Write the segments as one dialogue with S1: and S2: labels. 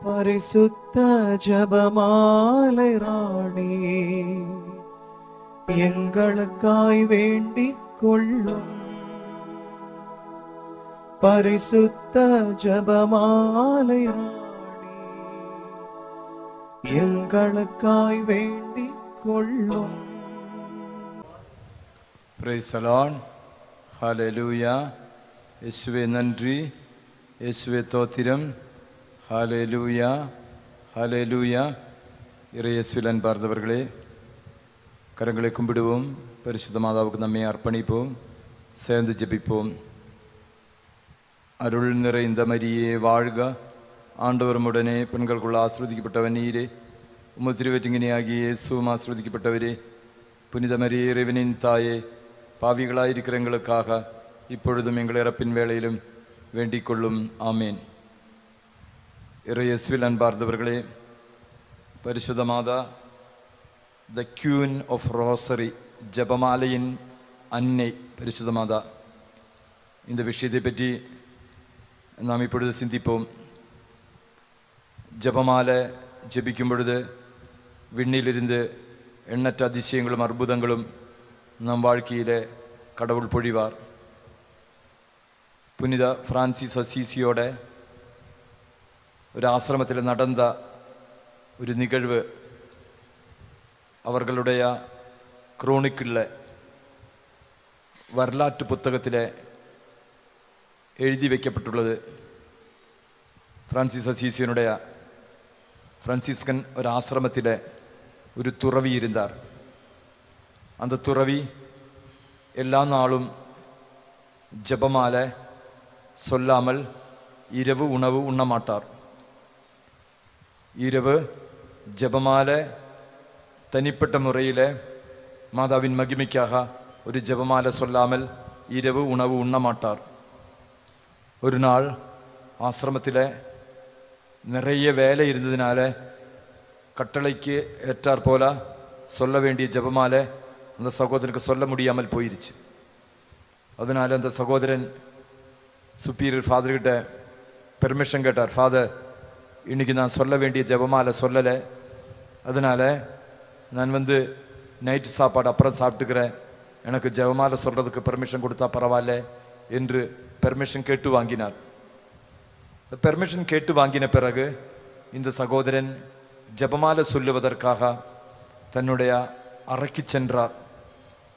S1: பரிசுத்த ஜெபமாலை ராணி, எங்களுக்காய் வேண்டிக் கொள்ளும். பரிசுத்த ஜெபமாலை ராணி, எங்களுக்காய் வேண்டிக் கொள்ளும்.
S2: Praise the Lord. Hallelujah. இயேசுவே நன்றி, இயேசுவே தோத்திரம். ஹalleluya, ஹalleluya. இயேசுவில் அன்பார்ந்தவர்களே, கரங்களை கும்பிடுவோம். பரிசுத்த மாதாவுக்கு நம்மை அர்ப்பணிப்போம், சேர்ந்து ஜெபிப்போம். அருள் நிறைந்த மரியே வாழ்க, ஆண்டவரும் உடனே பெண்களுக்குள் ஆசீர்வதிக்கப்பட்டவர் நீரே. உமது திருவற்றிங்கனியாகிய இயேசுவும் ஆசீர்வதிக்கப்பட்டவரே. புனித மரியே, இறைவனின் தாயே, பாவிகளாயிருக்கிற எங்களுக்காக இப்பொழுதும் எங்கள் இறப்பின் வேளையிலும் வேண்டிக் கொள்ளும். ஆமேன். இயேசுவில் அன்பார்ந்தவர்களே, பரிசுத்த மாதா, த குவீன் ஆஃப் ரோசரி, ஜெபமாலையின் அன்னை பரிசுத்த மாதா, இந்த விஷயத்தை பற்றி நாம் இப்பொழுது சிந்திப்போம். ஜெபமாலை ஜெபிக்கும் பொழுது விண்ணிலிருந்து எண்ணற்ற அதிசயங்களும் அற்புதங்களும் நம் வாழ்க்கையிலே கடவுள் பொழிவார். புனித பிரான்சிஸ் அசீசியோட ஒரு ஆசிரமத்தில் நடந்த ஒரு நிகழ்வு அவர்களுடைய குரோனிக்கில், வரலாற்று புத்தகத்தில் எழுதி வைக்கப்பட்டுள்ளது. பிரான்சிஸ் அசீசியனுடைய பிரான்சிஸ்கன் ஒரு ஆசிரமத்தில் ஒரு துறவி இருந்தார். அந்த துறவி எல்லா நாளும் ஜெபமாலை சொல்லாமல் இரவு உணவு உண்ண மாட்டார். இரவு ஜெபமாலை தனிப்பட்ட முறையில் மாதாவின் மகிமைக்காக ஒரு ஜெபமாலை சொல்லாமல் இரவு உணவு உண்ண மாட்டார். ஒரு நாள் ஆசிரமத்தில் நிறைய வேலை இருந்ததுனால கட்டளைக்கு ஏற்றாற் போல சொல்ல வேண்டிய ஜெபமாலை அந்த சகோதரனுக்கு சொல்ல முடியாமல் போயிடுச்சு. அதனால் அந்த சகோதரன் சுப்பீரியர் ஃபாதர்கிட்ட பெர்மிஷன் கேட்டார். ஃபாதர், இன்றைக்கி நான் சொல்ல வேண்டிய ஜெபமாலை சொல்லலை, அதனால் நான் நைட்டு சாப்பாடு அப்புறம் சாப்பிட்டுக்கிறேன், எனக்கு ஜெபமாலை சொல்கிறதுக்கு பெர்மிஷன் கொடுத்தா பரவாயில்ல என்று பெர்மிஷன் கேட்டு வாங்கினார். பெர்மிஷன் கேட்டு வாங்கின பிறகு இந்த சகோதரன் ஜெபமாலை சொல்லுவதற்காக தன்னுடைய அறைக்கு சென்றார்.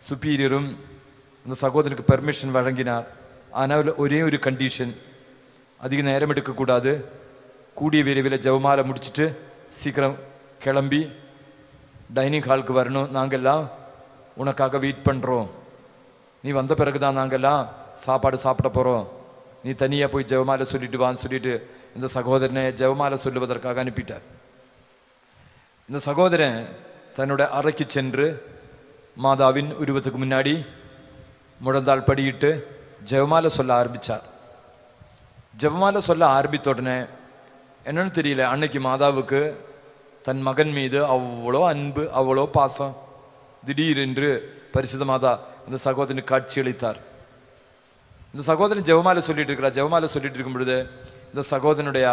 S2: சுப்பீரியரும் அந்த சகோதரனுக்கு பெர்மிஷன் வழங்கினார். ஆனால் ஒரே ஒரு கண்டிஷன், அதிக நேரம் எடுக்கக்கூடாது, கூடிய விரைவில் ஜெபமாலை முடிச்சுட்டு சீக்கிரம் கிளம்பி டைனிங் ஹாலுக்கு வரணும், நாங்கள்லாம் உனக்காக வெயிட் பண்ணுறோம், நீ வந்த பிறகு தான் நாங்கள்லாம் சாப்பாடு சாப்பிட போகிறோம், நீ தனியாக போய் ஜெபமாலை சொல்லிட்டு வான்னு சொல்லிட்டு இந்த சகோதரனை ஜெபமாலை சொல்லுவதற்காக அனுப்பிட்டார். இந்த சகோதரன் தன்னோட அறைக்கு சென்று மாதாவின் உருவத்துக்கு முன்னாடி முழந்தாள் படியிட்டு ஜெபமாலை சொல்ல ஆரம்பித்தார். ஜெபமாலை சொல்ல ஆரம்பித்த உடனே என்னன்னு தெரியல, அன்னைக்கு மாதாவுக்கு தன் மகன் மீது அவ்வளோ அன்பு, அவ்வளோ பாசம். திடீரென்று பரிசுத்த மாதா இந்த சகோதரனுக்கு காட்சி அளித்தார். இந்த சகோதரன் ஜெபமாலை சொல்லிட்டு இருக்கிறார். ஜெபமாலை சொல்லிட்டு இருக்கும் பொழுது இந்த சகோதரனுடைய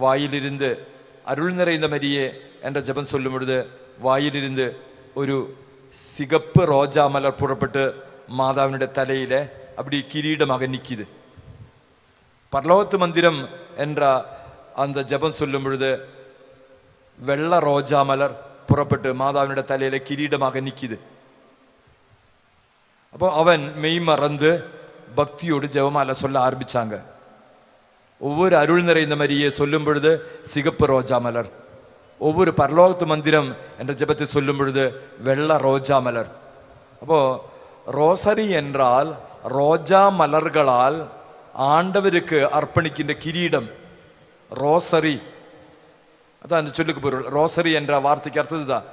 S2: வாயிலிருந்து அருள் நிறைந்த மரியே என்ற ஜெபம் சொல்லும் பொழுது வாயிலிருந்து ஒரு சிகப்பு ரோஜா மலர் புறப்பட்டு மாதாவினுடைய தலையில அப்படி கிரீடமாக நிற்கிது. பரலோகத்து மந்திரம் என்ற அந்த ஜெபம் சொல்லும் பொழுது வெள்ள ரோஜா மலர் புறப்பட்டு மாதாவினுடைய தலையில கிரீடமாக நிற்கிது. அப்போ அவன் மெய் மறந்து பக்தியோடு ஜெபமாலை சொல்ல ஆரம்பிச்சாங்க. ஒவ்வொரு அருள் நிறைந்த மரியே சொல்லும் பொழுது சிகப்பு ரோஜா மலர், ஒவ்வொரு பரலோகத்து மந்திரம் என்ற ஜெபத்தை சொல்லும் பொழுது வெள்ள ரோஜா மலர். அப்போ ரோசரி என்றால் ரோஜா மலர்களால் ஆண்டவருக்கு அர்ப்பணிக்கின்ற கிரீடம். ரோசரி அதான் அந்த சொல்லுக்கு பொருள். ரோசரி என்ற வார்த்தைக்கு அர்த்தம்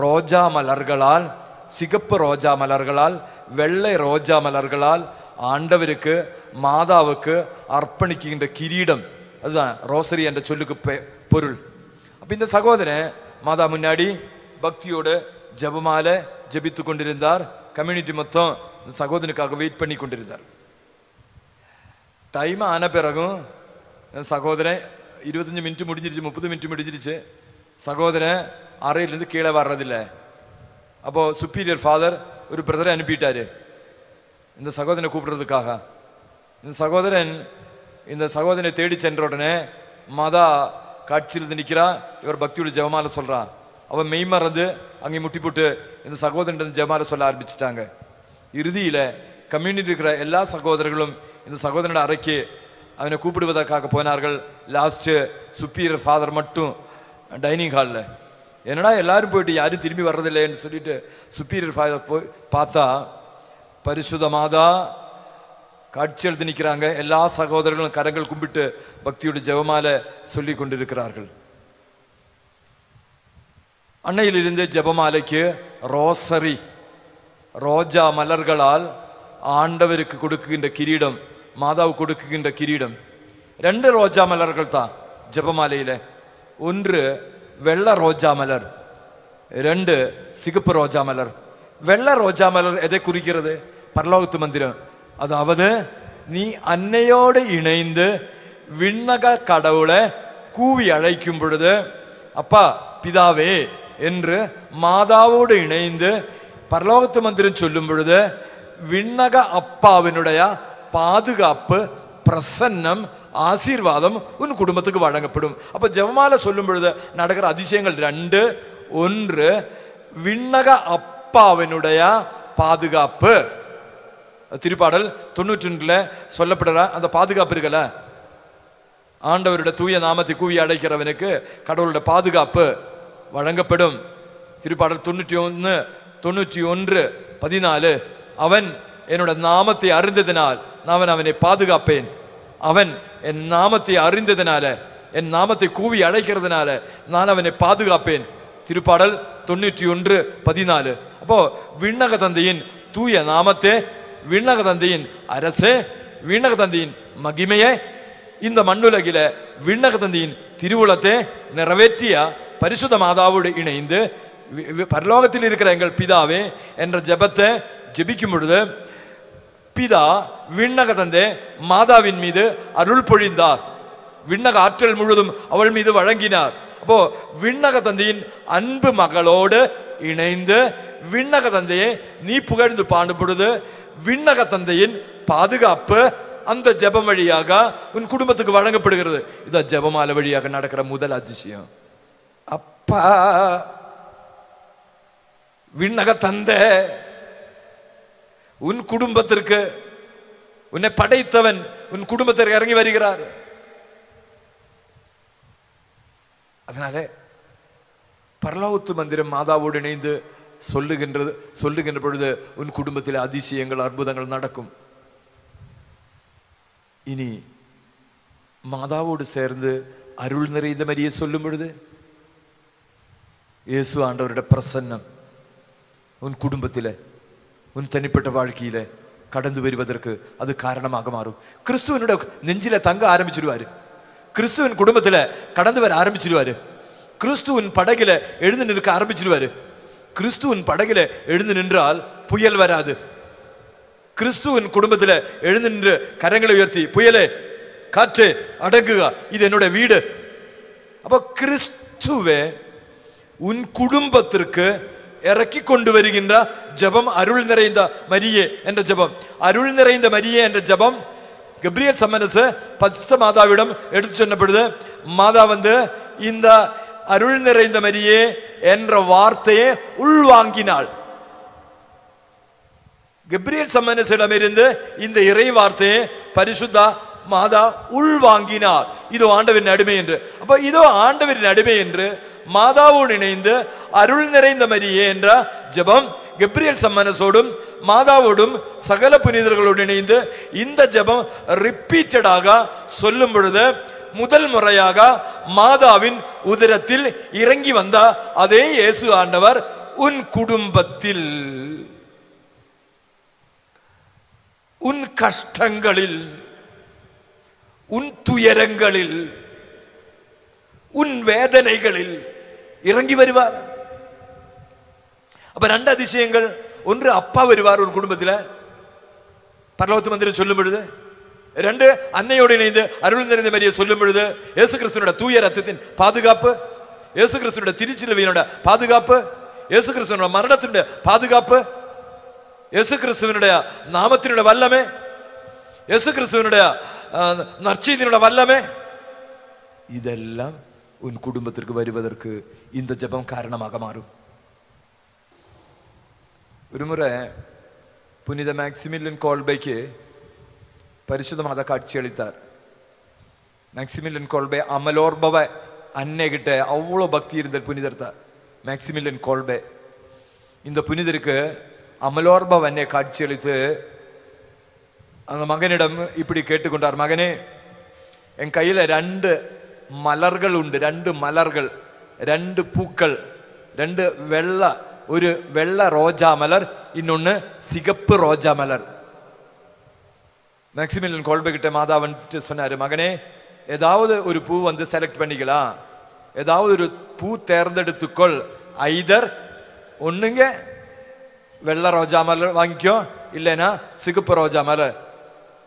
S2: ரோஜா மலர்களால், சிகப்பு ரோஜா மலர்களால், வெள்ளை ரோஜா மலர்களால் ஆண்டவருக்கு மாதாவுக்கு அர்ப்பணிக்கின்ற கிரீடம், அதுதான் ரோசரி என்ற சொல்லுக்கு பொருள். அப்போ இந்த சகோதரன் மாதா முன்னாடி பக்தியோடு ஜெபமாலை ஜெபித்து கொண்டிருந்தார். கம்யூனிட்டி மொத்தம் இந்த சகோதரனுக்காக வெயிட் பண்ணி கொண்டிருந்தார். டைம் ஆன பிறகும் சகோதரன் 25 மினிட் முடிஞ்சிருச்சு, 30 மினிட் முடிஞ்சிருச்சு, சகோதரன் அறையிலேருந்து கீழே வர்றதில்லை. அப்போது சுப்பீரியர் ஃபாதர் ஒரு பிரதரை அனுப்பிட்டாரு இந்த சகோதரனை கூப்பிடுறதுக்காக. இந்த சகோதரனை தேடி சென்ற உடனே மாதா காட்சியில் நிற்கிறா. இவர் பக்தியோட ஜெபமாலை சொல்றா. அவன் மெய்மறந்து அங்கே முட்டி போட்டு இந்த சகோதரன் ஜெபமாலை சொல்ல ஆரம்பிச்சுட்டாங்க. இறுதியில கம்யூனிட்டி இருக்கிற எல்லா சகோதரர்களும் இந்த சகோதரனோட அறைக்கு அவனை கூப்பிடுவதற்காக போனார்கள். லாஸ்ட் சுப்பீரியர் ஃபாதர் மட்டும் டைனிங் ஹாலில். என்னடா எல்லாரும் போயிட்டு யாரும் திரும்பி வர்றதில்லைன்னு சொல்லிட்டு சுப்பீரியர் ஃபாதர் போய் பார்த்தா பரிசுத்த மாதா காட்சி எழுதி நிற்கிறாங்க. எல்லா சகோதரர்களும் கரங்கள் கும்பிட்டு பக்தியோட ஜெபமாலை சொல்லி கொண்டிருக்கிறார்கள். அன்னையிலிருந்து ஜெபமாலைக்கு ரோசரி, ரோஜா மலர்களால் ஆண்டவருக்கு கொடுக்குகின்ற கிரீடம், மாதாவுக்கு கொடுக்குகின்ற கிரீடம் 2 ரோஜா மலர்கள் தான் ஜெபமாலையில. ஒன்று வெள்ளை ரோஜா மலர், 2 சிகப்பு ரோஜா மலர். வெள்ளை ரோஜா மலர் எதை குறிக்கிறது? பரலோகத்து மந்திரம். அதாவது நீ அன்னையோடு இணைந்து விண்ணக கடவுளை கூவி அழைக்கும் பொழுது, அப்பா பிதாவே என்று மாதாவோடு இணைந்து பரலோகத்து மந்திரம் சொல்லும் பொழுது விண்ணக அப்பாவினுடைய பாதுகாப்பு, பிரசன்னம், ஆசீர்வாதம் உன் குடும்பத்துக்கு வழங்கப்படும். அப்ப ஜெபமாலை சொல்லும் பொழுது நடக்கிற அதிசயங்கள் 2. ஒன்று விண்ணக அப்பாவினுடைய பாதுகாப்பு. திருப்பாடல் 91 சொல்லப்படுற அந்த பாதுகாப்பு இருக்கல, ஆண்டவருடைய தூய நாமத்தை கூவி அழைக்கிறவனுக்கு கடவுளுடைய பாதுகாப்பு வழங்கப்படும். திருப்பாடல் 91:14 அவன் என்னோட நாமத்தை அறிந்ததினால் நான் அவனை பாதுகாப்பேன். அவன் என் நாமத்தை அறிந்ததினால, என் நாமத்தை கூவி அழைக்கிறதுனால நான் அவனை பாதுகாப்பேன். திருப்பாடல் 91:14. அப்போ விண்ணக தந்தையின் தூய நாமத்தை, விண்ணக தந்தையின் அரசே, விண்ணக தந்தையின் மகிமையை இந்த மண்ணுலகில விண்ணக தந்தையின் திருவுளத்தை நிறைவேற்றிய பரிசுத்த மாதாவோடு இணைந்து பரலோகத்தில் இருக்கிற எங்கள் பிதாவே என்ற ஜெபத்தை ஜெபிக்கும் பொழுது பிதா விண்ணக தந்தை மாதாவின் மீது அருள் பொழிந்தார். விண்ணக ஆற்றல் முழுதும் அவள் மீது வழங்கினார். அப்போ விண்ணக தந்தையின் அன்பு மகளோடு இணைந்து விண்ணக தந்தையை நீ புகழ்ந்து பாடும் பொழுது விண்ணக தந்தையின் பாதுகாப்பு அந்த ஜெபம் வழியாக உன் குடும்பத்துக்கு வழங்கப்படுகிறது. இதான் ஜெபமாலை வழியாக நடக்கிற முதல் அதிசயம். அப்பா விண்ணக தந்தை உன் குடும்பத்திற்கு, உன்னை படைத்தவன் உன் குடும்பத்திற்கு இறங்கி வருகிறார். அதனால பரலோகத்து மந்திரம் மாதாவோடு இணைந்து சொல்லுகின்ற பொழுது உன் குடும்பத்தில் அதிசயங்கள், அற்புதங்கள் நடக்கும். இனி மாதாவோடு சேர்ந்து அருள் நிறைந்த மரியை சொல்லும் பொழுது இயேசு ஆண்டவருடைய பிரசன்னம் உன் குடும்பத்தில், உன் தனிப்பட்ட வாழ்க்கையில கடந்து வருவதற்கு அது காரணமாக மாறும். கிறிஸ்துவனுடைய நெஞ்சில தங்க ஆரம்பிச்சிடுவாரு. கிறிஸ்துவின் குடும்பத்துல கடந்து வர ஆரம்பிச்சிடுவாரு. கிறிஸ்துவின் படகில எழுந்து நிற்க ஆரம்பிச்சிடுவாரு. கிறிஸ்துவின் படகில எழுந்து நின்றால் புயல் வராது. கிறிஸ்துவின் குடும்பத்துல எழுந்து நின்று கரங்களை உயர்த்தி, புயலே காற்று அடங்குக, இது என்னோட வீடு. அப்ப கிறிஸ்துவே உன் குடும்பத்திற்கு இறக்கி கொண்டு வருகின்ற ஜெபம் அருள் நிறைந்த மரியே என்ற ஜெபம். அருள் நிறைந்த மரியே என்ற ஜெபம் கப்ரியேல் சம்மனஸ் பரிசுத்த மாதாவிடம் எடுத்து சொன்ன பொழுது மாதா இந்த அருள் நிறைந்த மரியே என்ற வார்த்தையை உள்வாங்கினாள். கப்ரியேல் சம்மனஸிடம் இருந்து இந்த இறை வார்த்தையை பரிசுத்தா மாதா உள்வாங்கினார். இதோ ஆண்டவரின் அடிமை என்று. அப்ப இதோ ஆண்டவரின் அடிமை என்று மாதாவோடு இணைந்து அருள் நிறைந்த மரியே என்ற ஜெபம் கப்ரியேல் சம்மனஸோடும் மாதாவோடும் சகல புனிதர்களோடு இணைந்து இந்த ஜெபம் ரிப்பீட்டடாக சொல்லும் பொழுது முதல் முறையாக மாதாவின் உதரத்தில் இறங்கி வந்த அதே இயேசு ஆண்டவர் உன் குடும்பத்தில், உன் கஷ்டங்களில், உன் துயரங்களில், உன் வேதனைகளில் இறங்கி வருவார். அப்ப 2 அதிசயங்கள். ஒன்று, அப்பா வருவார் ஒரு குடும்பத்தில் பரலோகத்து மந்திரம் சொல்லும் பொழுது. ரெண்டு, அன்னையோடு இணைந்து அருள் நிறைந்த மரியை சொல்லும் பொழுது இயேசு கிறிஸ்துவோட தூய ரத்தத்தின் பாதுகாப்பு, இயேசு கிறிஸ்துவோட திருச்சிலுவையினோட பாதுகாப்பு, இயேசு கிறிஸ்துவோட மரணத்தினுடைய பாதுகாப்பு, இயேசு கிறிஸ்துவனுடைய நாமத்தினுடைய வல்லமே, இயேசு கிறிஸ்துவனுடைய நற்செய்தியினுடைய வல்லமே, இதெல்லாம் உன் குடும்பத்திற்கு வருவதற்கு இந்த ஜெபம் காரணமாக மாறும். ഒരു മുറ പുനിത മാക്സിമിലിയൻ കോൾബയ്ക്ക് പരിശുദ്ധമാത കാഴ്ചയളിത്താർ. മാക്സിമിലിയൻ കോൾബെ അമലോർബവ അന്നേകിട്ട அவ்வளோ பக்தி இருந்த புனிதர்த்தார் மேக்சிமிலியன் கோல்பே. இந்த புனிதருக்கு அமலோர்பவ அன்னை காட்சியளித்து அந்த மகனிடம் இப்படி கேட்டுக்கொண்டார், மகனே, என் கையில 2 மலர்கள் உண்டு, 2 மலர்கள், 2 பூக்கள், 2 வெள்ள, ஒரு வெள்ள ரோஜா மலர், இன்னொன்னு சிகப்பு ரோஜா மலர். மேக்சிமிலியன் கோல்பே கிட்ட மாதா வந்துட்டு சொன்னாரு, மகனே, ஏதாவது ஒரு பூ வந்து செலக்ட் பண்ணிக்கலாம், ஏதாவது ஒரு பூ தேர்ந்தெடுத்துக்கொள், ஐதர் ஒண்ணுங்க வெள்ள ரோஜா மலர் வாங்கிக்கோ, இல்லைன்னா சிகப்பு ரோஜா மலர்,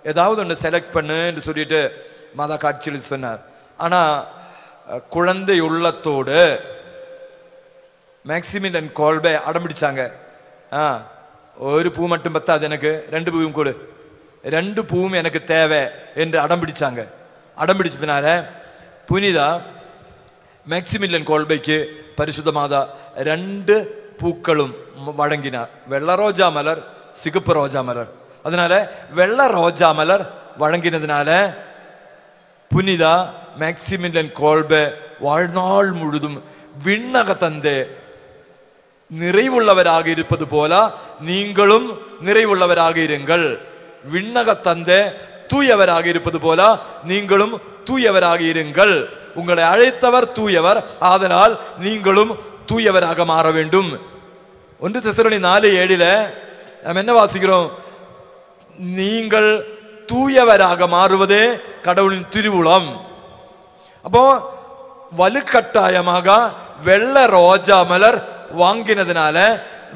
S2: ஏதாவது ஒன்று செலக்ட் பண்ணுன்னு சொல்லிட்டு மாதா காட்சியில் சொன்னார். ஆனா குழந்தை உள்ளத்தோடு மேக்சிமிலியன் கோல்பே அடம்பிடிச்சாங்க. ஒரு பூ மட்டும் பத்தாது, எனக்கு 2 பூவும் கொடு, 2 பூவும் எனக்கு தேவை என்று அடம்பிடிச்சாங்க. அடம்பிடிச்சதுனால புனிதா மேக்சிமிலியன் கோல்பைக்கு பரிசுத்த மாதா 2 பூக்களும் வழங்கினார், வெள்ள ரோஜா மலர், சிகப்பு ரோஜா மலர். அதனால வெள்ள ரோஜா மலர் வழங்கினதுனால புனிதா மேக்சிமிலியன் கோல்பே வாழ்நாள் முழுதும் விண்ணக தந்தை நிறைவுள்ளவராக இருப்பது போல நீங்களும் நிறைவுள்ளவராக இருங்கள், விண்ணக தந்தை தூயவராக இருப்பது போல நீங்களும் தூயவராக இருங்கள், உங்களை அழைத்தவர் தூயவர், ஆதலால் நீங்களும் தூயவராக மாற வேண்டும். 1 தெசலோனி 4:7 நாம் என்ன வாசிக்கிறோம்? நீங்கள் தூயவராக மாறுவதே கடவுளின் திருவுளம். அப்போ வலுக்கட்டாயமாக வெள்ள ரோஜா மலர் வாங்கினதுனால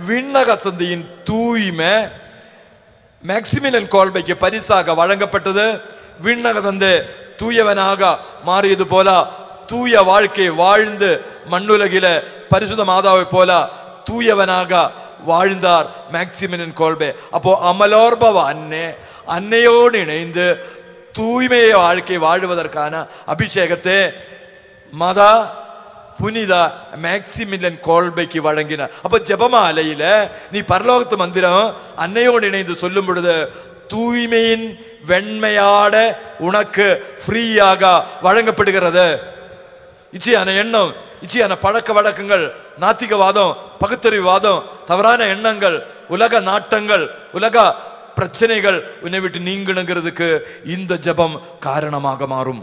S2: விண்ணக தந்தையின் தூய்மை மேக்சிமிலியன் கோல்பைக்கு பரிசாக வழங்கப்பட்டது. விண்ணக தந்தை தூயவனாக மாறியது போல தூய வாழ்க்கை வாழ்ந்து மண்ணுலகில பரிசுத்த மாதாவை போல தூயவனாக வாழ்ந்தார் மேக்சிமிலியன் கோல்பே. அப்போ அமலோர்பவ அன்னையோடு இணைந்து தூய்மையை வாழ்க்கை வாழ்வதற்கான அபிஷேகத்தை மாதா புனித மேக்சிமிலியன் கோல்பைக்கு வழங்கினார். அப்ப ஜெபமாலையில நீ பரலோகத்து மந்திரம் அன்னையோடு இணைந்து சொல்லும் பொழுது தூய்மையின் வெண்மையாட உனக்கு ஃப்ரீயாக வழங்கப்படுகிறது. இச்சையான எண்ணம், இச்சையான பழக்க வழக்கங்கள், நாத்திகவாதம், பகுத்தறிவாதம், தவறான எண்ணங்கள், உலக நாட்டங்கள், உலக பிரச்சனைகள் உன்னை விட்டு நீங்கணுங்கிறதுக்கு இந்த ஜெபம் காரணமாக மாறும்.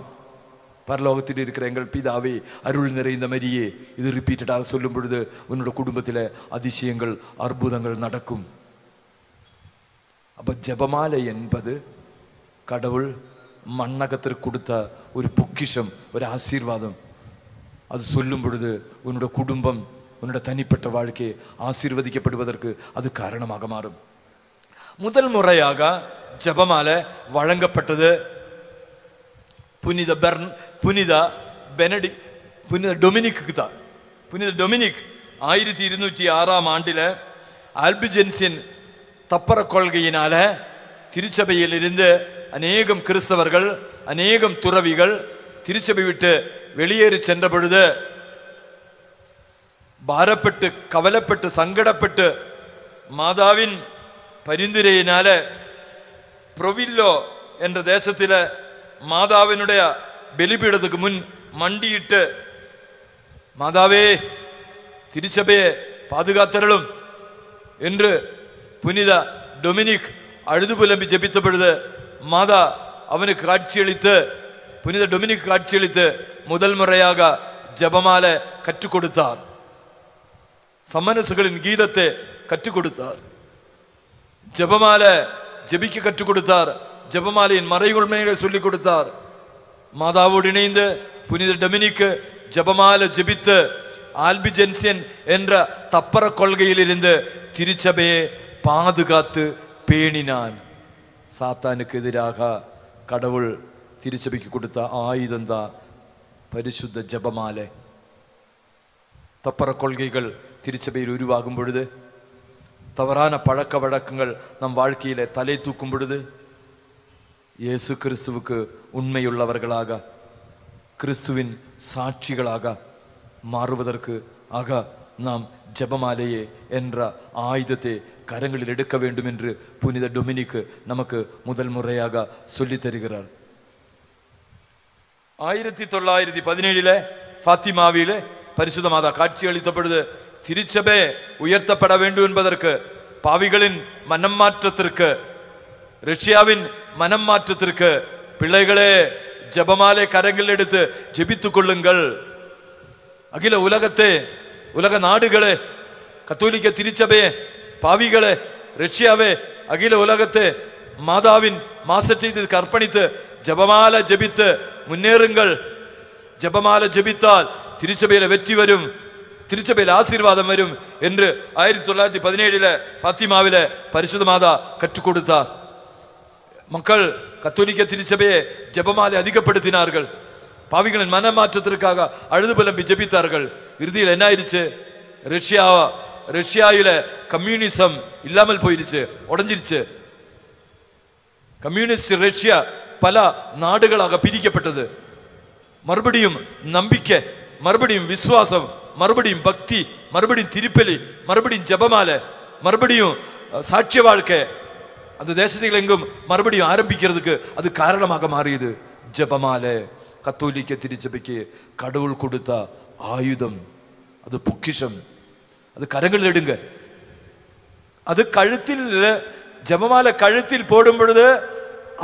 S2: பரலோகத்தில் இருக்கிற எங்கள் பிதாவே, அருள் நிறைந்த மரியே, இது ரிப்பீட்டடாக சொல்லும் பொழுது உன்னோட குடும்பத்தில் அதிசயங்கள், அற்புதங்கள் நடக்கும். அப்ப ஜெபமாலை என்பது கடவுள் மண்ணகத்திற்கு கொடுத்த ஒரு பொக்கிஷம், ஒரு ஆசீர்வாதம். அது சொல்லும் பொழுது உன்னோட குடும்பம், உன்னோட தனிப்பட்ட வாழ்க்கை ஆசீர்வதிக்கப்படுவதற்கு அது காரணமாக மாறும். முதல் முறையாக ஜெபமாலை வழங்கப்பட்டது புனித டொமினிக்கு தான். புனித டொமினிக் 1206 ஆண்டில் ஆல்பிஜென்ஸின் தப்பர கொள்கையினால திருச்சபையில் இருந்து அநேகம் கிறிஸ்தவர்கள், அநேகம் துறவிகள் திருச்சபை விட்டு வெளியேறி சென்ற பொழுது பாரப்பட்டு, கவலைப்பட்டு, சங்கடப்பட்டு மாதாவின் பரிந்துரையினால புரோவில்லோ என்ற தேசத்தில் மாதாவினுடைய பலிபீடத்துக்கு முன் மண்டியிட்டு, மாதாவே திருச்சபையை பாதுகாத்தருளும் என்று புனித டொமினிக் அழுது புலம்பி ஜெபித்த பொழுது மாதா அவனுக்கு காட்சியளித்து, புனித டொமினிக் காட்சியளித்து முதல் முறையாக ஜெபமாலை கற்றுக் கொடுத்தார். சம்மனசுகளின் கீதத்தை கற்றுக் கொடுத்தார். ஜெபமாலை ஜெபிக்க கற்றுக் கொடுத்தார். ஜெபமாலையின் மறைகொள்மைகளை சொல்லிக் கொடுத்தார். மாதாவோடு இணைந்து புனித டொமினிக்கு ஜெபமாலை ஜெபித்து ஆல்பிஜென்சியன் என்ற தப்பர கொள்கையில் இருந்து திருச்சபையை பாதுகாத்து பேணினான். சாத்தானுக்கு எதிராக கடவுள் திருச்சபைக்கு கொடுத்த ஆயுதம் தான் பரிசுத்த ஜெபமாலை. தப்பற கொள்கைகள் திருச்சபையில் உருவாகும் பொழுது, தவறான பழக்க வழக்கங்கள் நம் வாழ்க்கையில தலை தூக்கும் பொழுது, இயேசு கிறிஸ்துவுக்கு உண்மையுள்ளவர்களாக, கிறிஸ்துவின் சாட்சிகளாக மாறுவதற்கு ஆக நாம் ஜெபமாலையே என்ற ஆயுதத்தை கரங்களில் எடுக்க வேண்டும் என்று புனித டொமினிக் நமக்கு முதல் முறையாக சொல்லி தருகிறார். 1917 ஃபாத்திமாவிலே பரிசுத்த மாதா காட்சி அளித்த பொழுது திருச்சபை உயர்த்தப்பட வேண்டும் என்பதற்கு, பாவிகளின் மனம் மாற்றத்திற்கு, ரஷ்யாவின் மனம் மாற்றத்திற்கு, பிள்ளைகளே ஜெபமாலை கரங்கள் எடுத்து ஜெபித்துக் கொள்ளுங்கள். அகில உலகத்தை, உலக நாடுகளே, கத்தோலிக்க திருச்சபையே, பாவிகளே, ரஷ்யாவே, அகில உலகத்தை மாதாவின் மாசற்றத்துக்கு அர்ப்பணித்து ஜெபமாலை ஜெபித்து முன்னேறுங்கள். ஜெபமாலை ஜெபித்தால் திருச்சபையில வெற்றி வரும், திருச்சபையில் ஆசீர்வாதம் வரும் என்று 1917 ஃபாத்திமாவில பரிசுத்த மாதா கற்றுக் கொடுத்தார். மக்கள் கத்தோலிக்க திருச்சபையை ஜெபமாலை அதிகப்படுத்தினார்கள். பாவிகளின் மனமாற்றத்திற்காக அழுது புலம்பி ஜெபித்தார்கள். இறுதியில் என்ன ஆயிடுச்சு? ரஷ்யாவில கம்யூனிசம் இல்லாமல் போயிடுச்சு, உடஞ்சிருச்சு. கம்யூனிஸ்ட் ரஷ்யா பல நாடுகளாக பிரிக்கப்பட்டது. மறுபடியும் நம்பிக்கை, மறுபடியும் விசுவாசம், மறுபடியும் பக்தி, மறுபடியும் திருப்பலி, மறுபடியும் ஜெபமாலை, மறுபடியும் சாட்சிய வாழ்க்கை அந்த தேசத்தில் எங்கும் மறுபடியும் ஆரம்பிக்கிறதுக்கு அது காரணமாக மாறியது. ஜெபமாலை கத்தோலிக்க திருச்சபைக்கு கடவுள் கொடுத்த ஆயுதம், அது பொக்கிஷம். அது கரங்கள் எடுங்க. அது கழுத்தில், ஜெபமாலை கழுத்தில் போடும் பொழுது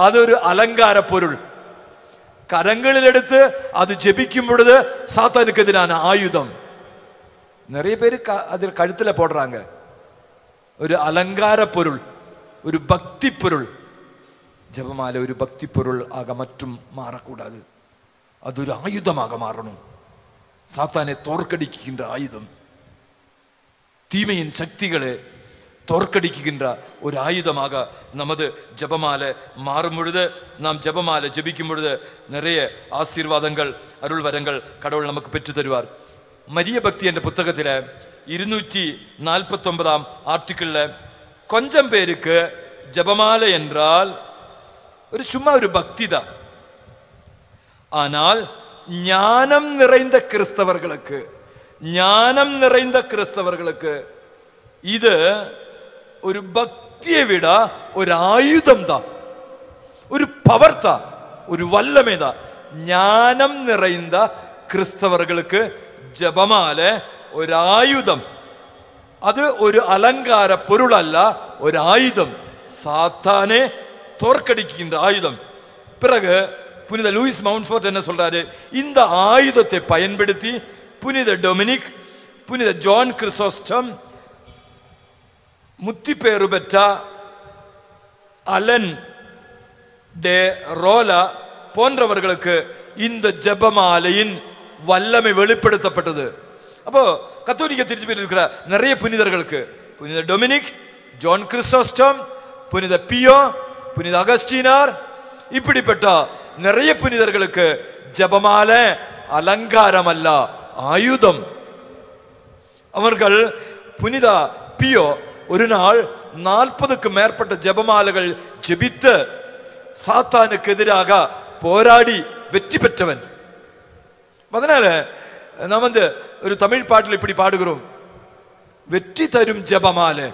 S2: அது ஒரு அலங்கார பொருள். கரங்களில் எடுத்து அது ஜெபிக்கும் பொழுது சாத்தானுக்கு எதிரான ஆயுதம். நிறைய பேர் அதில் கழுத்துல போடுறாங்க. ஒரு அலங்கார பொருள், ஒரு பக்தி பொருள். ஜெபமாலை ஒரு பக்தி பொருள் ஆக மட்டும் மாறக்கூடாது, அது ஒரு ஆயுதமாக மாறணும். சாத்தானை தோற்கடிக்கின்ற ஆயுதம், தீமையின் சக்திகளை தோற்கடிக்கின்ற ஒரு ஆயுதமாக நமது ஜெபமாலை மாறும் பொழுது, நாம் ஜெபமாலை ஜெபிக்கும் பொழுது நிறைய ஆசீர்வாதங்கள், அருள் வரங்கள் கடவுள் நமக்கு பெற்று தருவார். மரிய பக்தி என்ற புத்தகத்தில் 249 ஆர்டிக்கிள்ல கொஞ்சம் பேருக்கு ஜெபமாலை என்றால் ஒரு சும்மா ஒரு பக்தி தான். ஆனால் ஞானம் நிறைந்த கிறிஸ்தவர்களுக்கு, ஞானம் நிறைந்த கிறிஸ்தவர்களுக்கு இது ஒரு பக்தியை விட ஒரு ஆயுதம் தான், ஒரு பவர் தான், ஒரு வல்லமை தான். ஞானம் நிறைந்த கிறிஸ்தவர்களுக்கு ஜெபமாலை ஒரு ஆயுதம். அது ஒரு அலங்கார பொருள் அல்ல, ஒரு ஆயுதம். சாத்தானே தோற்கடிக்கின்ற ஆயுதம். பிறகு புனித லூயிஸ் மவுண்ட்ஃபோர்ட் என்ன சொல்றாரு? இந்த ஆயுதத்தை பயன்படுத்தி புனித டொமினிக், புனித ஜான் கிறிசோஸ்டம், முத்தி பேரு பெற்ற அலன் டே ரோலா போன்றவர்களுக்கு இந்த ஜெபமாலையின் வல்லமை வெளிப்படுத்தப்பட்டது. அப்போ கத்தோலிக்க திருச்சபையில் இருக்கிற நிறைய புனிதர்களுக்கு, புனித டொமினிக், ஜான் கிறிசோஸ்டம், புனித பியோ, புனித அகஸ்டினார், இப்படிப்பட்ட நிறைய புனிதர்களுக்கு ஜெபமாலை அலங்காரம் அல்ல, ஆயுதம். அவர்கள், புனித பியோ ஒரு நாள் 40க்கு மேற்பட்ட ஜெபமாலைகள் ஜெபித்து சாத்தானுக்கு எதிராக போராடி வெற்றி பெற்றவன். அதனால நாம் ஒரு தமிழ் பாட்டில் இப்படி பாடுகிறோம்: வெற்றி தரும் ஜெபமாலை,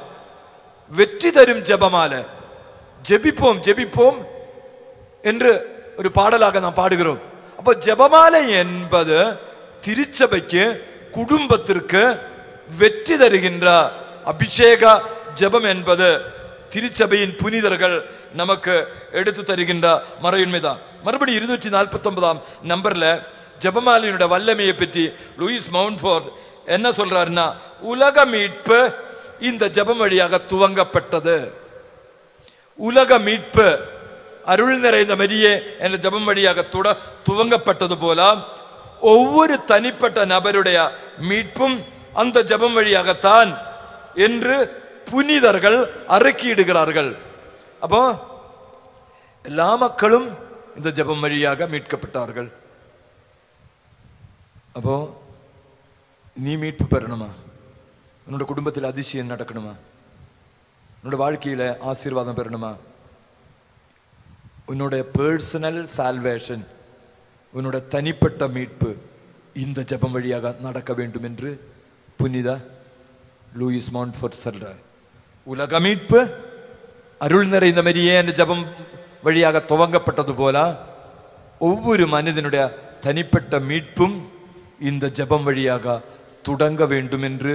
S2: வெற்றி தரும் ஜெபமாலை, ஜெபிப்போம் ஜெபிப்போம் என்று ஒரு பாடலாக நாம் பாடுகிறோம். அப்போ ஜெபமாலை என்பது திருச்சபைக்கு, குடும்பத்திற்கு வெற்றி தருகின்ற அபிஷேக ஜெபம் என்பது திருச்சபையின் புனிதர்கள் நமக்கு எடுத்து தருகின்ற மறையுண்மைதான். மறுபடி 249 நம்பர்ல ஜெபமாலையினுடைய வல்லமையை பற்றி லூயிஸ் மவுண்ட்ஃபோர்ட் என்ன சொல்றாருன்னா, உலக மீட்பு இந்த ஜெபம் வழியாக துவங்கப்பட்டது. உலக மீட்பு அருள் நிறைந்த மரியே என்ற ஜெபம் வழியாக துவங்கப்பட்டது போல ஒவ்வொரு தனிப்பட்ட நபருடைய மீட்பும் அந்த ஜெபம் வழியாகத்தான் என்று புனிதர்கள் அறிக்கையிடுகிறார்கள். அப்போ எல்லா மக்களும் இந்த ஜெபம் வழியாக மீட்கப்பட்டார்கள். அப்போ நீ மீட்பு பெறணுமா? உன்னோட குடும்பத்தில் அதிசயம் நடக்கணுமா? உன்னோட வாழ்க்கையில ஆசீர்வாதம் பெறணுமா? உன்னோட பர்சனல் சால்வேஷன், உன்னோட தனிப்பட்ட மீட்பு இந்த ஜெபம் வழியாக நடக்க வேண்டும் என்று புனித லூயிஸ் மவுண்ட்ஃபோர்ட் சொல்றார். உலக மீட்பு அருள் நிறைந்த மரியே என்ற ஜெபம் வழியாக துவங்கப்பட்டது போல ஒவ்வொரு மனிதனுடைய தனிப்பட்ட மீட்பும் இந்த ஜெபம் வழியாக தொடங்க வேண்டும் என்று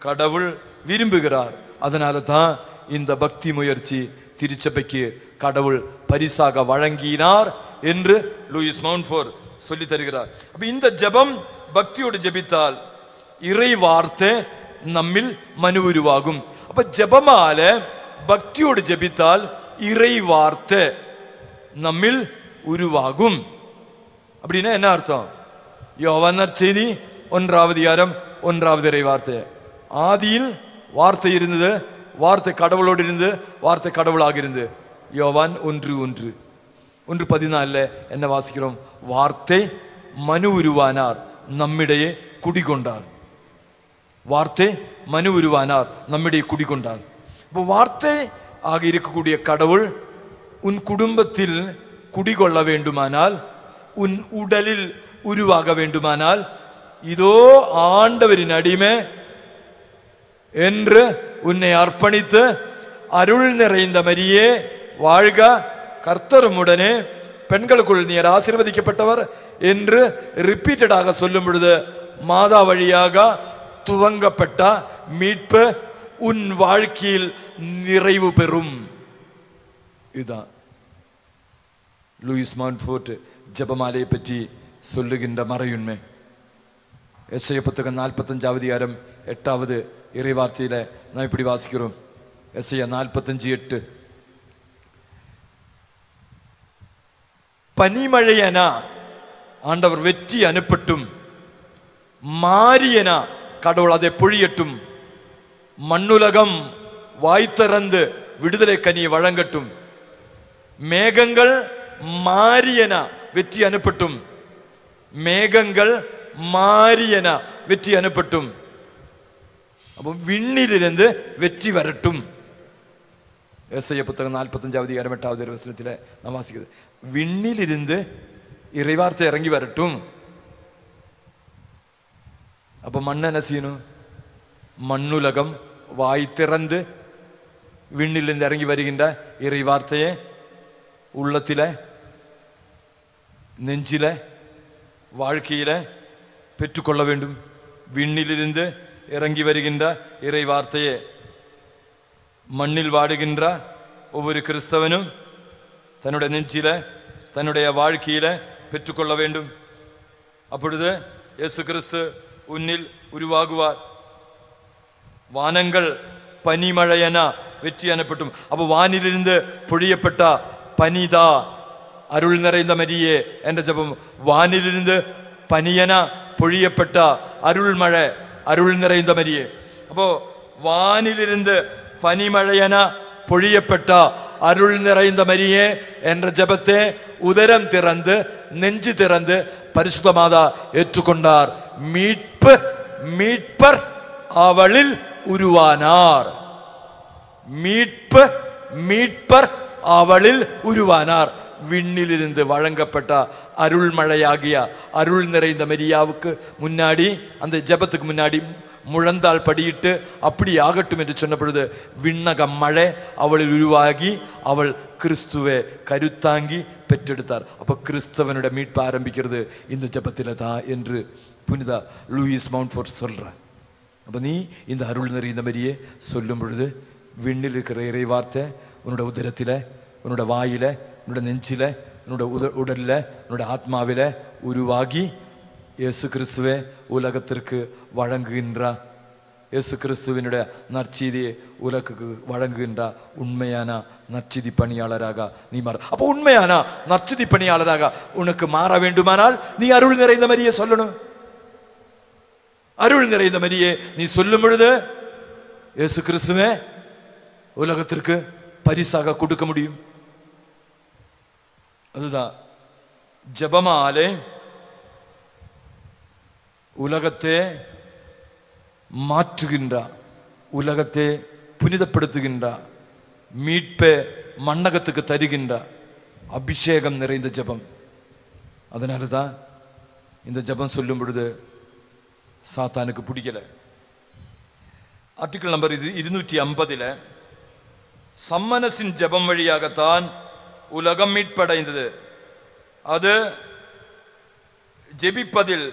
S2: கடவுள் விரும்புகிறார். அதனால தான் இந்த பக்தி முயற்சி திருச்சபைக்கு கடவுள் பரிசாக வழங்கினார் என்று லூயிஸ் மவுண்ட்ஃபோர்ட் சொல்லி தருகிறார். அப்ப இந்த ஜெபம் பக்தியோடு ஜெபித்தால் இறை வார்த்தை நம்மில் மனு உருவாகும். அப்ப ஜெபமால பக்தியோடு ஜெபித்தால் இறை வார்த்தை நம்மில் உருவாகும். அப்படின்னா என்ன அர்த்தம்? யோவான் நற்செய்தி 1ஆம் அதிகாரம் 1ஆவது இறை வார்த்தை. ஆதியில் வார்த்தை இருந்தது, வார்த்தை கடவுளோடு இருந்து, வார்த்தை கடவுளாக இருந்து. யோவான் 1:14 என்ன வாசிக்கிறோம்? வார்த்தை மனு உருவானார், நம்மிடையே குடிகொண்டார். வார்த்தை மனு உருவானார், நம்மிடையே குடிகொண்டார். இப்போ வார்த்தை ஆக இருக்கக்கூடிய கடவுள் உன் குடும்பத்தில் குடிகொள்ள வேண்டுமானால், உன் உடலில் உருவாக வேண்டுமானால், இதோ ஆண்டவரின் அடிமை என்று உன்னை அர்ப்பணித்து அருள் நிறைந்த மரியே வாழ்க, கர்த்தருமுடனே பெண்களுக்குள் நீர் ஆசீர்வதிக்கப்பட்டவர் என்று ரிப்பீட்டடாக சொல்லும் பொழுது மாதா வழியாக துவங்கப்பட்ட மீட்பு உன் வாழ்க்கையில் நிறைவு பெறும். இதுதான் லூயிஸ் மவுண்ட்ஃபோர்ட் ஜெபமாலையை பற்றி சொல்லுகின்ற மறையுண்மை. எஸ்ஐயா புத்தகம் 45ஆம் அதிகாரம் 8வது இறைவார்த்தையில நாம் இப்படி வாசிக்கிறோம். எஸ்ஐயா 45:8, பனிமழையனா ஆண்டவர் வெற்றி அனுப்பட்டும், மாரியனா கடவுள் அதை பொழியட்டும், மண்ணுலகம் வாய் திறந்து விடுதலை கனியை வழங்கட்டும், மேகங்கள் மாரியன வெற்றி அனுப்பட்டும், மேகங்கள் மாரியன வெற்றி அனுப்பட்டும். அப்போ விண்ணிலிருந்து வெற்றி வரட்டும். எஸ்ஐயா புத்தகம் 45ஆம் அதிகாரம் 8வது வசனத்தில் நாம் வாசிக்கிறது, விண்ணிலிருந்து இறைவார்த்தை இறங்கி வரட்டும். அப்போ மண்ணை என்ன செய்யணும்? மண்ணுலகம் வாய் திறந்து விண்ணிலிருந்து இறங்கி வருகின்ற இறை வார்த்தையை உள்ளத்தில, நெஞ்சில, வாழ்க்கையில பெற்றுக்கொள்ள வேண்டும். விண்ணிலிருந்து இறங்கி வருகின்ற இறை வார்த்தையை மண்ணில் வாடுகின்ற ஒவ்வொரு கிறிஸ்தவனும் தன்னுடைய நெஞ்சில, தன்னுடைய வாழ்க்கையில பெற்றுக்கொள்ள வேண்டும். அப்பொழுது இயேசு கிறிஸ்து உன்னில் உருவாகுவார். வானங்கள் பனிமழையன வெற்றி அனுப்பட்டும். அப்போ வானிலிருந்து பொழியப்பட்ட பனிதா அருள் நிறைந்த மரியே என்ற ஜெபம். வானிலிருந்து பனியன பொழியப்பட்ட அருள்மழை, அருள் நிறைந்த மரியே. அப்போ வானிலிருந்து பனிமழையன பொழியப்பட்ட அருள் நிறைந்த மரியே என்ற ஜெபத்தை உதரம் திறந்து, நெஞ்சு திறந்து பரிசுத்த மாதா ஏற்றுக்கொண்டார். மீட்பர் அவளில் உருவானார். மீட்பர் அவளில் உருவானார். விண்ணிலிருந்து வழங்கப்பட்ட அருள்மழையாகிய அருள் நிறைந்த மரியாவுக்கு முன்னாடி, அந்த ஜெபத்துக்கு முன்னாடி முழந்தால் படியிட்டு அப்படி ஆகட்டும் என்று சொன்ன பொழுது விண்ணக மழை அவளில் உருவாகி அவள் கிறிஸ்துவை கருத்தாங்கி பெற்றெடுத்தார். அப்போ கிறிஸ்தவனுடைய மீட்பு ஆரம்பிக்கிறது இந்த ஜெபத்தில தான் என்று புனித லூயிஸ் மவுண்ட்ஃபோர்ட் சொல்றார். அப்போ நீ இந்த அருள் நிறைந்த மரியே சொல்லும் பொழுது விண்ணில் இருக்கிற இறை வார்த்தை உன்னோட உதரத்தில், உன்னோட வாயில, உன்னோட நெஞ்சில, உன்னோட உடல்ல, உன்னோட ஆத்மாவில உருவாகி இயேசு கிறிஸ்துவை உலகத்திற்கு வழங்குகின்ற, இயேசு கிறிஸ்துவினுடைய நற்செய்தியை உலகுக்கு வழங்குகின்ற உண்மையான நற்செய்தி பணியாளராக நீ மாற. அப்போ உண்மையான நற்செய்தி பணியாளராக உனக்கு மாற வேண்டுமானால் நீ அருள் நிறைந்த மரியே சொல்லணும். அருள் நிறைந்த மரியே நீ சொல்லும் பொழுது இயேசு கிறிஸ்துவை உலகத்திற்கு பரிசாக கொடுக்க முடியும். அதுதான் ஜெபமாலே உலகத்தை மாற்றுகின்ற, உலகத்தை புனிதப்படுத்துகின்ற, மீட்பை மண்ணகத்துக்கு தருகின்ற அபிஷேகம் நிறைந்த ஜெபம். அதனால தான் இந்த ஜெபம் சொல்லும் பொழுது சாத்தானுக்கு பிடிக்கல. ஆர்டிக்கிள் நம்பர் 250 சம்மனசின் ஜெபம் வழியாகத்தான் உலகம் மீட்படைந்தது. அது ஜெபிப்பதில்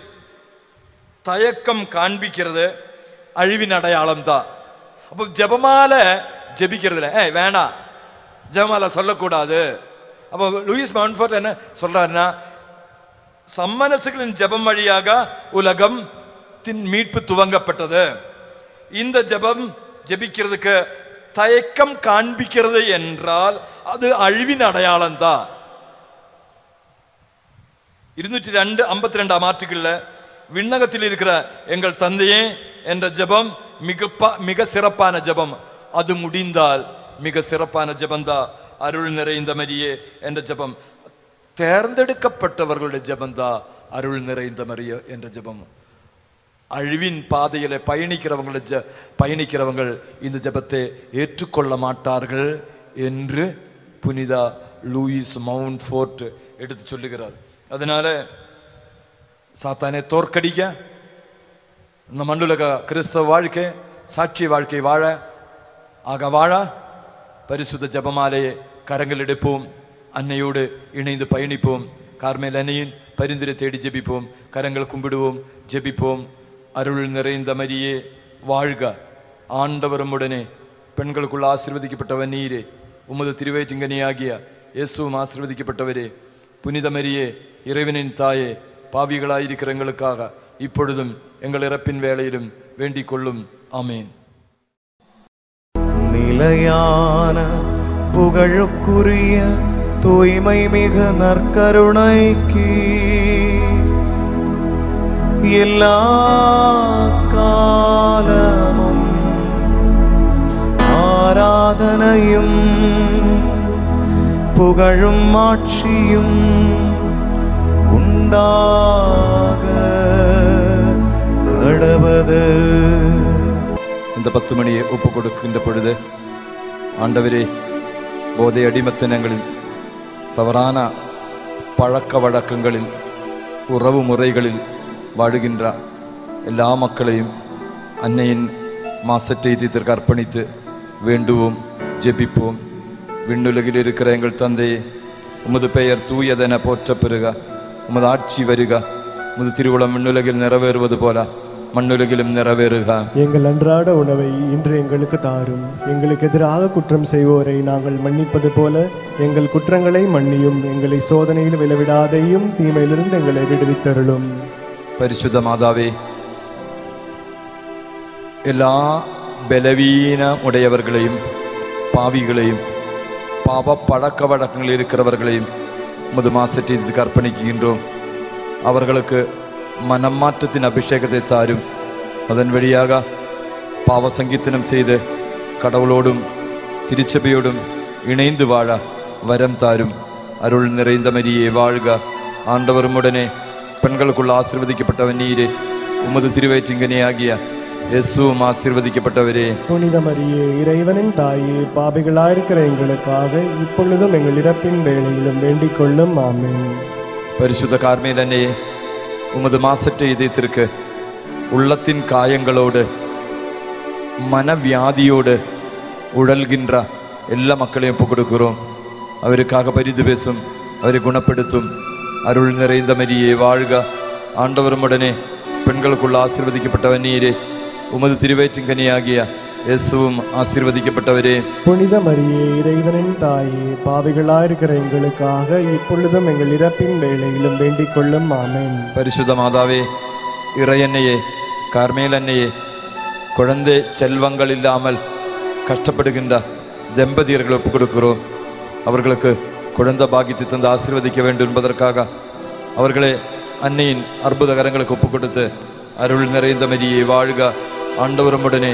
S2: தயக்கம் காண்பிக்கிறது அழிவின் அடையாளம் தான். அப்போ ஜெபமால ஜெபிக்கிறதுல வேணாம், ஜெபமால சொல்லக்கூடாது. அப்போ லூயிஸ் மான்ஃபோர்ட் என்ன சொல்றாருன்னா, சம்மனசுகளின் ஜெபம் வழியாக உலகத்தின் மீட்பு துவங்கப்பட்டது. இந்த ஜெபம் ஜெபிக்கிறதுக்கு தயக்கம் காண்பிக்கிறது என்றால் அது அழிவின் அடையாளம் தான். 252 ஆர்டிக்கிள் விண்ணகத்தில் இருக்கிற எங்கள் தந்தையே என்ற ஜெபம் மிக சிறப்பான ஜெபம். அது முடிந்தால் மிக சிறப்பான ஜெபந்தா அருள் நிறைந்த மரியே என்ற ஜெபம். தேர்ந்தெடுக்கப்பட்டவர்களுடைய ஜெபந்தா அருள் நிறைந்த மரியே என்ற ஜெபம். அழிவின் பாதையில பயணிக்கிறவங்கள் இந்த ஜெபத்தை ஏற்றுக்கொள்ள மாட்டார்கள் என்று புனித லூயிஸ் மவுண்ட்ஃபோர்ட் எடுத்து சொல்லுகிறார். அதனால சாத்தானை தோற்கடிக்க இந்த மண்ணுலக கிறிஸ்தவ வாழ்க்கை சாட்சிய வாழ்க்கை வாழ பரிசுத்த ஜெபமாலையை கரங்கள் எடுப்போம், அன்னையோடு இணைந்து பயணிப்போம், கார்மேல் அன்னையின் பரிந்துரை தேடி ஜெபிப்போம், கரங்கள் கும்பிடுவோம், ஜெபிப்போம். அருள் நிறைந்த மரியே வாழ்க, ஆண்டவரும் உடனே பெண்களுக்குள்ள ஆசீர்வதிக்கப்பட்டவர் நீரே, உமது திருவயிற்றிங்கனியாகிய இயேசுவும் ஆசீர்வதிக்கப்பட்டவரே. புனித மரியே இறைவனின் தாயே, பாவிகளாயிருக்கிற எங்களுக்காக இப்பொழுதும் எங்கள் இறப்பின் வேளையிலும் வேண்டிக் கொள்ளும். ஆமேன்.
S1: நிலையான புகழுக்குரிய தூய்மை மிகு நற்கருணைக்கு எல்லா காலமும் ஆராதனையும் புகழும் ஆட்சியும் உண்டாக கடவது.
S2: இந்த 10 மணியை ஒப்பு கொடுக்கின்ற பொழுது, ஆண்டவரே, போதை அடிமத்தனங்களில், தவறான பழக்க வழக்கங்களில், உறவு முறைகளில் வாழுகின்ற எல்லா மக்களையும் அன்னையின் மாசற்ற இதயத்திற்கு அர்ப்பணித்து வேண்டுவோம், ஜெபிப்போம். விண்ணுலகில் இருக்கிற எங்கள் தந்தையே, உமது பெயர் தூயதென போற்ற பெறுக, உமது ஆட்சி வருக, உமது திருவுளம் விண்ணுலகில் நிறைவேறுவது போல மண்ணுலகிலும் நிறைவேறுக.
S3: எங்கள் அன்றாட உணவை இன்று எங்களுக்கு தாரும். எங்களுக்கு எதிராக குற்றம் செய்வோரை நாங்கள் மன்னிப்பது போல எங்கள் குற்றங்களை மன்னியும். எங்களை சோதனையில் விளைவிடாதையும் தீமையிலிருந்து எங்களை விடுவித்தருளும்.
S2: பரிசுத்த மாதாவே, எல்லா பலவீன உடையவர்களையும் பாவிகளையும் பாவ பழக்க வழக்கங்கள் இருக்கிறவர்களையும் உமது மாசற்றத்துக்கு அர்ப்பணிக்கின்றோம். அவர்களுக்கு மனம் மாற்றத்தின் அபிஷேகத்தை தாரும். அதன் வழியாக பாவ சங்கீர்த்தனம் செய்து கடவுளோடும் திருச்சபையோடும் இணைந்து வாழ வரம் தாரும். அருள் நிறைந்த மரியே வாழ்க, ஆண்டவரும் உடனே பெண்களுக்குள்ள ஆசீர்வதிக்கப்பட்டவன் நீரே, உமது திருவயிற்றிங்கனியாகிய இயேசுவும் ஆசீர்வதிக்கப்பட்டவரே.
S3: புனித மரியே இறைவனின் தாயே, பாவிகளாயிருக்கிற எங்களுக்காக இப்பொழுதும் எங்கள் இறப்பின் வேளையிலும் வேண்டிக் கொள்ளும். ஆமென்.
S2: பரிசுத்த கார்மேல் அன்னையே, உமது மாசற்ற இதயத்திற்கு உள்ளத்தின் காயங்களோடு மனவியாதியோடு உழல்கின்ற எல்லா மக்களையும் ஒப்புக் கொடுக்கிறோம். அவருக்காக பரிந்து பேசும், அவரை குணப்படுத்தும். அருள் நிறைந்த மரியே வாழ்க, ஆண்டவரும் உடனே பெண்களுக்குள்ள ஆசீர்வதிக்கப்பட்டவர் நீரே, உமது திருவயிற்றிங்கனியாகிய இயேசுவும் ஆசீர்வதிக்கப்பட்டவரே.
S3: புனித மரியே இறைவனின் தாயே, பாவிகளாயிருக்கிற எங்களுக்காக இப்பொழுதும் எங்கள் இறப்பின் வேளையிலும் வேண்டிக் கொள்ளும். ஆமென்.
S2: பரிசுத்த மாதாவே, இறையன்னையே, கார்மேல் அன்னையே, குழந்தை செல்வங்கள் இல்லாமல் கஷ்டப்படுகின்ற தம்பதியர்களை ஒப்புக் கொடுக்கிறோம். அவர்களுக்கு குழந்தை பாக்கியத்தை தந்து ஆசீர்வதிக்க வேண்டும் என்பதற்காக அவர்களை அன்னையின் அற்புத கரங்களுக்கு ஒப்புக் கொடுத்து, அருள் நிறைந்த மரியே வாழ்க, ஆண்டவரும் உடனே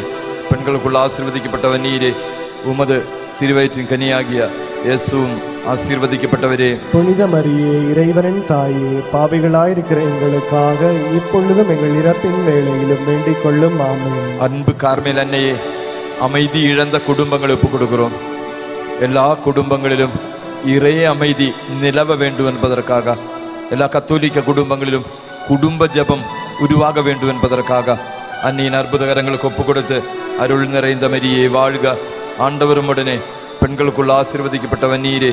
S2: பெண்களுக்குள்ள ஆசீர்வதிக்கப்பட்டவர் நீரே, உமது திருவயிற்றின் கனியாகிய இயேசுவும் ஆசீர்வதிக்கப்பட்டவரே.
S3: புனித மரியே, இறைவனின் தாயே, பாவிகளாயிருக்கிற எங்களுக்காக இப்பொழுதும் எங்கள் இறப்பின் வேளையிலும் வேண்டிக் கொள்ளும். ஆமென்.
S2: அன்பு கார்மேல் அன்னையே, அமைதி இழந்த குடும்பங்களை ஒப்புக் கொடுக்கிறோம். எல்லா குடும்பங்களிலும் இறை அமைதி நிலவ வேண்டும் என்பதற்காக, எல்லா கத்தோலிக்க குடும்பங்களிலும் குடும்ப ஜெபம் உருவாக வேண்டும் என்பதற்காக அன்னையின் அற்புதகரங்களுக்கு ஒப்பு கொடுத்து, அருள் நிறைந்த மரியே வாழ்க, ஆண்டவரும் உடனே பெண்களுக்குள் ஆசீர்வதிக்கப்பட்டவ நீரே,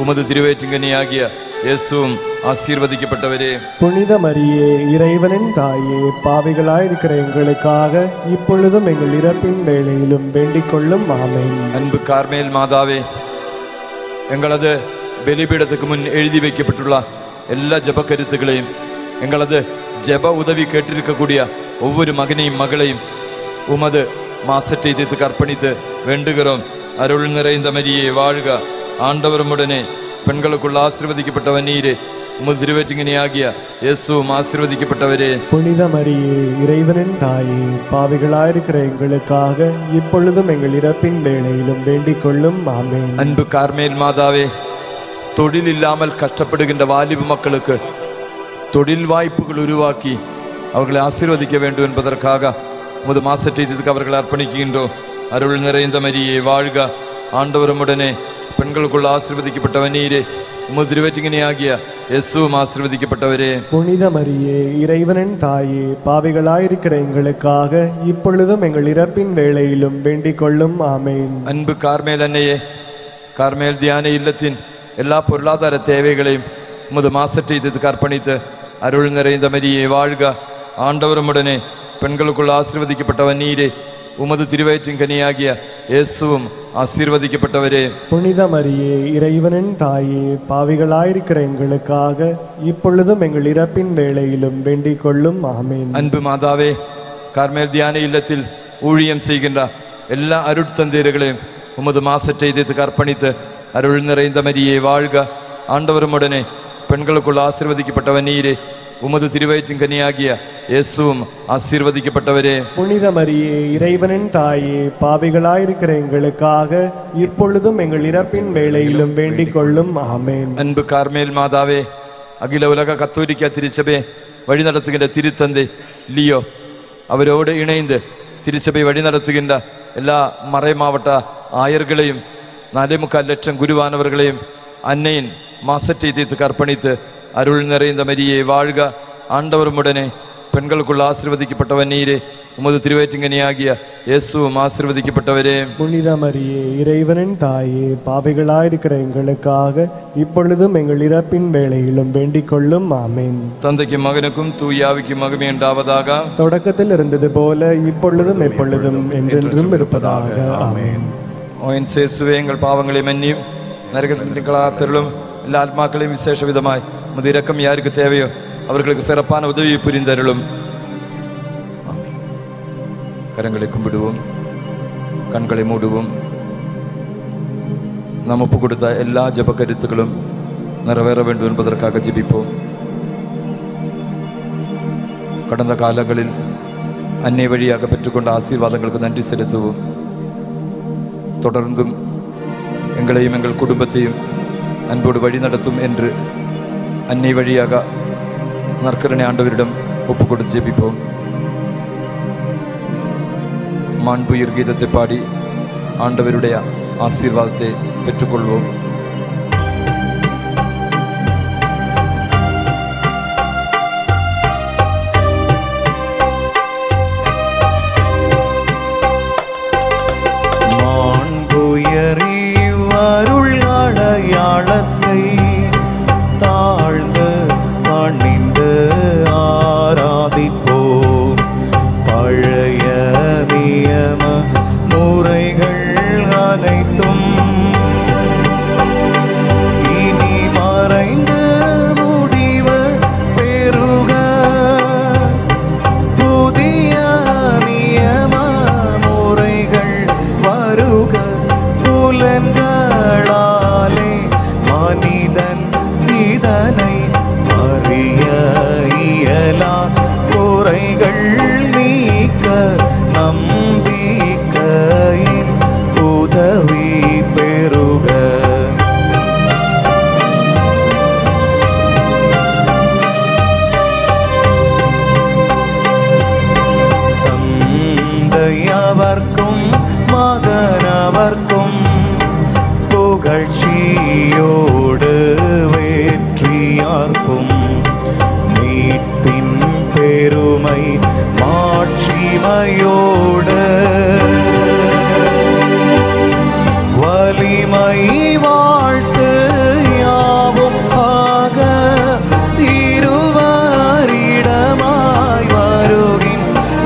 S2: உமது திருவேற்றுங்கனியாகிய இயேசுவும் ஆசீர்வதிக்கப்பட்டவரே.
S3: புனித மரியே, இறைவனின் தாயே, பாவிகளாயிருக்கிற எங்களுக்காக இப்பொழுதும் எங்கள் இறப்பின் வேளையிலும் வேண்டிக் கொள்ளும். ஆமென்.
S2: அன்பு கார்மேல் மாதாவே, எங்களது பலிபீடத்துக்கு முன் எழுதி வைக்கப்பட்டுள்ள எல்லா ஜெப கருத்துக்களையும், எங்களது ஜெப உதவி கேட்டிருக்கக்கூடிய ஒவ்வொரு மகனையும் மகளையும் உமது மாசற்றை தீர்த்துக்கு அர்ப்பணித்து வேண்டுகிறோம். அருள் நிறைந்த மரியே வாழ்க, ஆண்டவரும் உடனே பெண்களுக்குள்ள ஆசீர்வதிக்கப்பட்டவ நீரே, உமது திருவேற்றுங்கனியாகிய இயேசுவும் ஆசீர்வதிக்கப்பட்டவரே.
S3: புனித மரியே, இறைவனின் தாயே, பாவிகளாயிருக்கிற எங்களுக்காக இப்பொழுதும் எங்கள் இறப்பின் வேளையிலும் வேண்டிக் கொள்ளும். ஆமென்.
S2: அன்பு கார்மேல் மாதாவே, தொழில் இல்லாமல் கஷ்டப்படுகின்ற வாலிப மக்களுக்கு தொழில் வாய்ப்புகள் உருவாக்கி அவர்களை ஆசீர்வதிக்க வேண்டும் என்பதற்காக உமது மாசற்றை தீர்த்துக்கு அவர்களை அர்ப்பணிக்கின்றோம். அருள் நிறைந்த மரியே வாழ்க, ஆண்டவரும் உடனே பெண்களுக்குள்ள ஆசீர்வதிக்கப்பட்டவ நீரே, உமது திருவேற்றுங்கனியாகிய இயேசுவும் ஆசீர்வதிக்கப்பட்டவரே.
S3: புனித மரியே, இறைவனின் தாயே, பாவிகளாயிருக்கிற எங்களுக்காக இப்பொழுதும் எங்கள் இறப்பின் வேளையிலும் வேண்டிக் கொள்ளும். ஆமென்.
S2: அன்பு கார்மேல் அன்னையே, கார்மேல் தியான இல்லத்தின் எல்லா பொருளாதார தேவைகளையும் உமது மாசற்றை தீர்த்துக்கு அர்ப்பணித்து, அருள் நிறைந்த மரியே வாழ்க, ஆண்டவரும் உடனே பெண்களுக்குள்ள ஆசீர்வதிக்கப்பட்டவ நீரே, உமது திருவயிற்றின் கனியாகிய இயேசுவும் ஆசீர்வதிக்கப்பட்டவரே.
S3: புனித மரியே, இறைவனின் தாயே, பாவிகளாயிருக்கிற எங்களுக்காக இப்பொழுதும் எங்கள் இறப்பின் வேளையிலும் வேண்டிக் கொள்ளும். ஆமென்.
S2: அன்பு மாதாவே, கார்மேல் தியான இல்லத்தில் ஊழியம் செய்கின்ற எல்லா அருட்தந்தீர்களையும் உமது மாசற்றை தீர்த்துக்கு அர்ப்பணித்து, அருள் நிறைந்த மரியே வாழ்க, ஆண்டவரும் உடனே பெண்களுக்குள்ள ஆசீர்வதிக்கப்பட்டவ நீரே, உமது திருவயிற்றின் கனியாகிய இயேசுவும் ஆசீர்வதிக்கப்பட்டவரே.
S3: புனித மரியே, இறைவனின் தாயே, பாவிகளாயிருக்கிற எங்களுக்காக இப்பொழுதும் எங்கள் இறப்பின் வேளையிலும் வேண்டிக் கொள்ளும். ஆமென்.
S2: அன்பு கார்மேல் மாதாவே, அகில உலக கத்தோலிக்க திருச்சபை வழிநடத்துகின்ற திருத்தந்தை லியோ அவரோடு இணைந்து திருச்சபை வழிநடத்துகின்ற எல்லா மறை மாவட்ட ஆயர்களையும் 4.25 லட்சம் குருவானவர்களையும் அன்னையின் மாசற்றை தீர்த்துக்கு அர்ப்பணித்து, அருள் நிறைந்த மரியே வாழ்க, ஆண்டவரும் உடனே பெண்களுக்குள்ள ஆசீர்வதிக்கப்பட்டவ நீரே, உமது திருவேற்றுங்கனியாகிய இயேசுவும் ஆசீர்வதிக்கப்பட்டவரே.
S3: புனித மரியே, இறைவனின் தாயே, பாவிகளாயிருக்கிற எங்களுக்காக இப்பொழுதும் எங்கள் இறப்பின் வேளையிலும் வேண்டிக் கொள்ளும். ஆமென்.
S2: தந்தைக்கும் மகனுக்கும் தூயாவிக்கும் மகிமை உண்டாவதாக.
S3: தொடக்கத்தில் இருந்தது போல இப்பொழுதும் எப்பொழுதும் என்றென்றும் இருப்பதாக. ஆமென்.
S2: ஓயின் சேசுவே, எங்கள் பாவங்களை மன்னியும், நரகத்திலும் எல்லா ஆத்மாக்களையும் விசேஷ விதமாய் உமது இரக்கம் யாருக்கு தேவையோ அவர்களுக்கு சிறப்பான உதவியை புரிந்தருளும். கரங்களை கும்பிடுவோம், கண்களை மூடுவோம். நாம் ஒப்பு கொடுத்த எல்லா ஜெப கருத்துக்களும் நிறைவேற வேண்டும் என்பதற்காக ஜெபிப்போம். கடந்த காலங்களில் அன்னை வழியாக பெற்றுக்கொண்ட ஆசீர்வாதங்களுக்கு நன்றி செலுத்துவோம். தொடர்ந்தும் எங்களையும் எங்கள் குடும்பத்தையும் அன்போடு வழி நடத்தும் என்று அன்னை வழியாக நற்கருணை ஆண்டவரிடம் ஒப்பு கொடுத்து ஜெபிப்போம். மாண்புயிர் கீதத்தை பாடி ஆண்டவருடைய ஆசீர்வாதத்தை பெற்றுக்கொள்வோம்.
S1: அருள் அடையாளத்தை தாழ்ந்து பணிந்து ஆராதிப்போம். பழைய நியம முறைகள் அனைத்தும்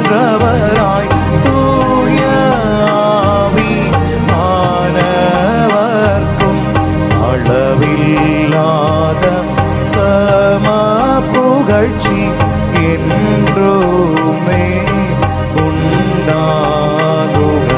S1: என்றவராய் தூய ஆவி ஆனவர்க்கும் அளவில்லாத சம புகழ்ச்சி என்றுமே உண்டாகுக.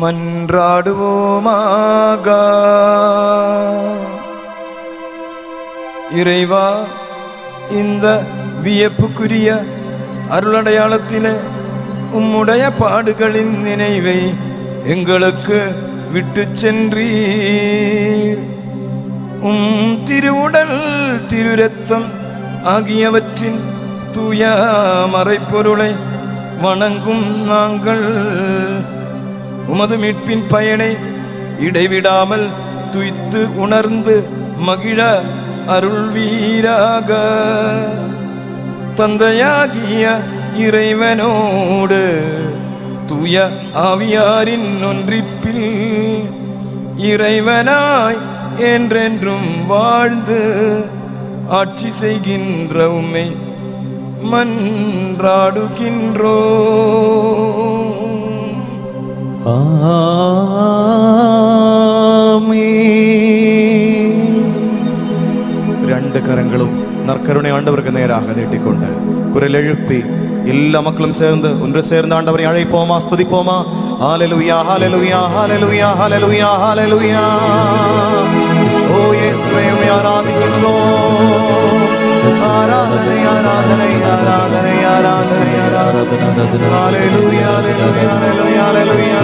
S2: மன்றாடுவோமாக. இறைவா, இந்த வியப்புக்குரிய அருளடையாளத்திலே உம்முடைய பாடுகளின் நினைவை எங்களுக்கு விட்டு சென்றீர். திருவுடல் திருரத்தம் ஆகியவற்றின் தூய மறைப்பொருளை வணங்கும் நாங்கள் உமது மீட்பின் பயனை இடைவிடாமல் துய்த்து உணர்ந்து மகிழ அருள்வீராக. தந்தையாகிய இறைவனோடு தூய ஆவியாரின் ஒன்றிப்பில் இறைவனாய் என்றென்றும் வாழ்ந்து ஆட்சி செய்கின்ற உம்மை மன்றாடுகின்றோ.
S1: രണ്ട് കരങ്ങളും നற்கருணை ஆண்டவருக்கு நேராக நீட்டிக்கொண்டு குரல் எழுப்பி எல்லா மக்களும் சேர்ந்து ஒன்று சேர்ந்து ஆண்டவரை அழைப்போமா, ஸ்துதிப்போமா. ஹalleluya ஹalleluya ஹalleluya ஹalleluya ஹalleluya. ஓ இயேசுவே, உம்மை ஆராதிக்கிறோம். ஆராதனை ஆராதனை ஆராதனை ஆராதனை ஆராதனை. ஹalleluya ஹalleluya ஹalleluya ஹalleluya